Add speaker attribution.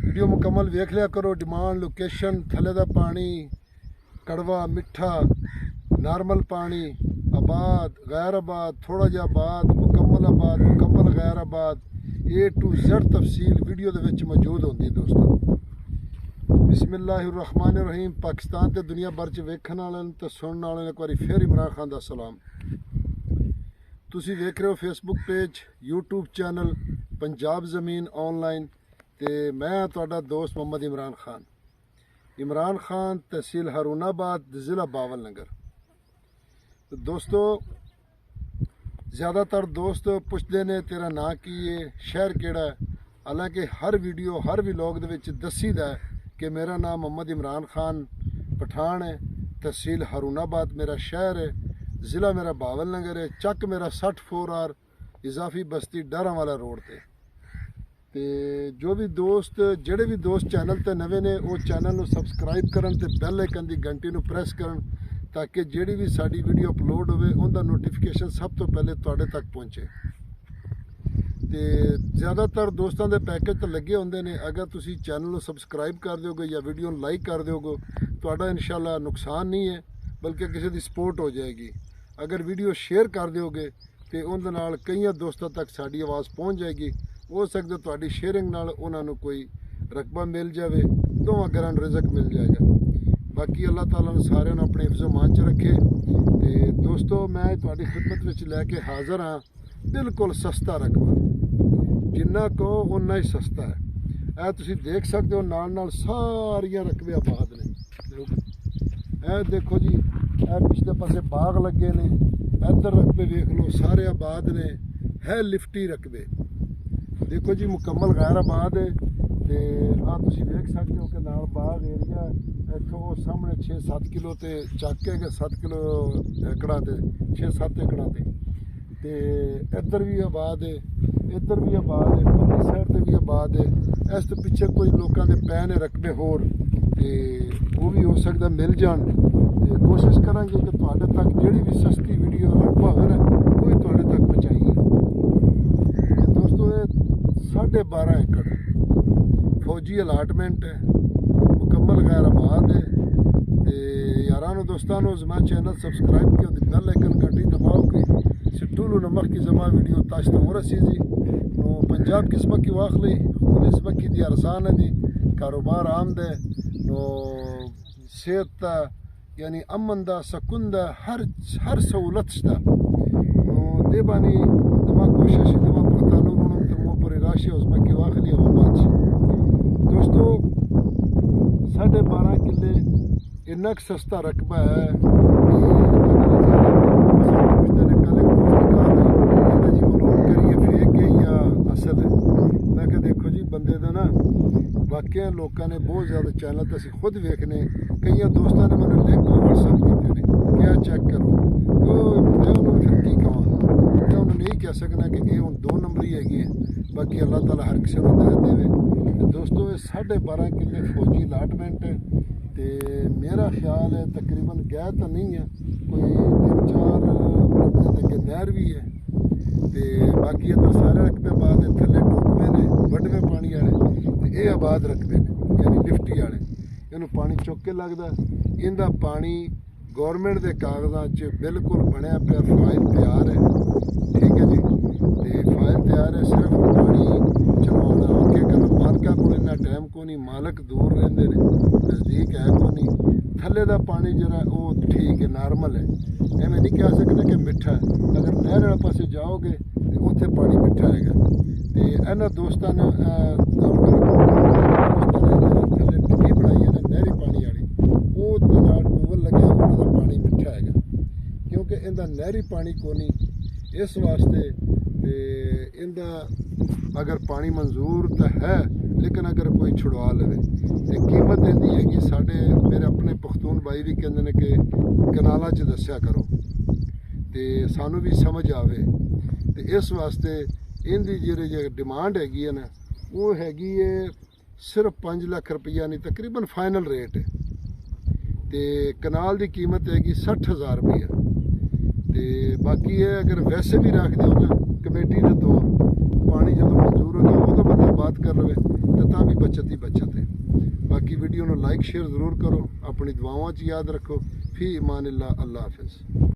Speaker 1: Video मुकम्मल वेख लिया करो। डिमांड, लोकेशन, थले दा पानी, कड़वा, मिठा, नॉर्मल पानी, आबाद, गैर आबाद, थोड़ा जिहा आबाद, मुकम्मल गैर आबाद, A to Z तफसील वीडियो दे विच मौजूद होंदी दोस्तों। बिस्मिल्लाहिर्रहमानिर्रहीम। पाकिस्तान ते दुनिया भर च वेखण वाले ते सुनने वाले एक बारी फिर इमरान खान दा सलाम। तुसी वेख रहे हो Facebook page, YouTube channel Punjab ज़मीन ऑनलाइन ते मैं तुहाडा दोस्त मोहम्मद इमरान खान तहसील हारूनाबाद, ज़िला बावल नगर। तो दोस्तों, ज़्यादातर दोस्त पुछते ने तेरा नां की है, शहर केड़ा है। हालांकि हर वीडियो हर व्लॉग दे विच दसीदा है कि मेरा नाम मोहम्मद इमरान खान पठान है, तहसील हारूनाबाद मेरा शहर है, ज़िला मेरा बावल नगर है, चक मेरा 64R इजाफी बस्ती डारा वाला रोड ते। जो भी दोस्त जेड़े भी दोस्त चैनल ते नवे ने वो चैनल नू सबसक्राइब करन ते बैल आइकन दी घंटी नू प्रेस करन ताकि जेड़ी भी साडी वीडियो अपलोड होवे उनका नोटिफिकेशन सब तो पहले तुहाडे तक पहुँचे। तो ज़्यादातर दोस्तों के पैकेज तो लगे होंगे ने। अगर तुसी चैनल नू सबसक्राइब कर दोगे या वीडियो नू लाइक कर दोगे तुहाडा इंशाअल्लाह नुकसान नहीं है, बल्कि किसी की सपोर्ट हो जाएगी। अगर वीडियो शेयर कर दोगे तो उनके नाल कई दोस्तों तक साड़ी आवाज़ पहुँच जाएगी। हो सकता तुहाडी शेयरिंग नाल उन्होंने कोई रकबा मिल जाए, दोवां घरां नूं रिज़क मिल जाएगा। बाकी अल्लाह ताला ने सारे अपने हिफ्ज़ो मान च रखे। तो दोस्तों, मैं तुहाडी खिदमत विच लैके हाज़र हाँ बिल्कुल सस्ता रकबा, जिन्ना कहो उन्ना ही सस्ता है। यह तुसी देख सकते हो नाल नाल सारिया रकबे आबाद ने। ए देखो जी, ए पिछले पासे बाग लगे ने, इधर रकबे वेख लो सारे आबाद ने, है लिफ्टी रकबे। देखो जी मुकम्मल गैर आबाद है। तो तुसी देख सकते हो कि नाल बाग एरिया इत्थों वो सामने 6-7 किलो ते चक है, 7 किलो एकड़ा ते 6-7 एकड़ा ते। इधर भी आबाद है, इधर भी आबाद है, परली साइड से भी आबाद है। इस तो पिछे कोई लोगों के पै ने रकबे होर, वो भी हो सकता मिल जान। तो कोशिश करांगे कि तुहाडे तक जिहड़ी भी सस्ती वीडियो रकबा है ना वो ही तुहाडे तक पहुँचाइए। दोस्तों, ये 12.5 एकड़ फौजी अलाटमेंट है, मुकम्मल गैर आबाद है। तो यारानो दोस्तानो, जमा चैनल सब्सक्राइब किया, बेल आइकन घंटी दबाओ कि सिट्टूलू नमक की जमा वीडियो ताश तमोरा सीजी नो पंजाब किस्म की वाखली किस्म की दी अरसान है दी कारोबार आमद है नो सेहत यानी अमन दा सकून दा हर सहूलत दा नो देबानी दमा कोशिश दमा पुख्तानो रोनम तमो पर राशि उसमें की वाखली आबाद। दोस्तों, 12.5 किले इन्ना सस्ता रकबा है। मैं देखो जी बंदे का ना वाकई लोगों ने बहुत ज़्यादा चैनल तो असी खुद वेखने, कई दोस्तों ने मैंने लिंक व्हाट्सएप किए हैं क्या चेक करो। तो मैं उन्होंने फिर की कहा, मैं उन्होंने यही कह सकना कि ये हूँ 2 नंबर ही हैगी है। बाकी अल्लाह ताला हर किसी को दे देवे। तो दोस्तों, ये 12.5 किले फौजी अलाटमेंट है। तो मेरा ख्याल है तकरीबन गै तो नहीं है, कोई 3-4 रकबे तक नहर भी है। तो बाकी इधर सारे रकबे आबाद है, थले टोकवे ने वड्डवे पानी वाले, तो ये आबाद रकबे ने यानी लिफ्टी वाले। इन्हूं पानी चुक के लगता, इनका पानी गौरमेंट के कागजां च बिल्कुल बनया पिया, फाइल तैयार है। ठीक है जी, तो फाइल तैयार है, सिर्फ पानी चलवाना अगे करना। मालका को इन्ना टाइम को नहीं, मालक दूर रहिंदे ने, नज़दीक है को नहीं। थले का पानी जरा वो ठीक है, नॉर्मल है, एवं नहीं कह सकते कि मिठा है। अगर नहर वाले पासे जाओगे तो उत्थे पानी मिठा है। तो इन्होंने दोस्तों ने थले टकी बनाई है नहरी पानी वाली, वो टूबल लगे उन्होंने पानी मिठा है, क्योंकि इनका नहरी पानी को नहीं। इस वास्ते इनका अगर पानी मंजूर तो है, लेकिन अगर कोई छुड़वा ले तो कीमत इनकी हैगी। साढ़े मेरे अपने पख्तून भाई भी कहते हैं कि कनालों च दस्या करो तो सानू भी समझ आवे। तो इस वास्ते इनकी जी डिमांड हैगी है ना वो हैगी है सिर्फ 5 लाख रुपया, नहीं तकरीबन फाइनल रेट है। तो कनाल की कीमत हैगी 60,000 रुपया। तो बाकी है अगर वैसे भी रख दो ना कमेटी के तौर पानी जो मंजूर हो जाए तो बंदा ਆਬਾਦ ਕਰ ਲਵੇ ਤੇ ਤਾਂ ਵੀ ਬਚਤ ਹੀ ਬਚਤ ਹੈ। ਬਾਕੀ ਵੀਡੀਓ ਨੂੰ ਲਾਈਕ ਸ਼ੇਅਰ ਜ਼ਰੂਰ ਕਰੋ, ਆਪਣੀ ਦੁਆਵਾਂ 'ਚ ਯਾਦ ਰੱਖੋ। ਫੀ ਇਮਾਨ ਅੱਲਾ, ਅੱਲਾ ਹਾਫਿਜ਼।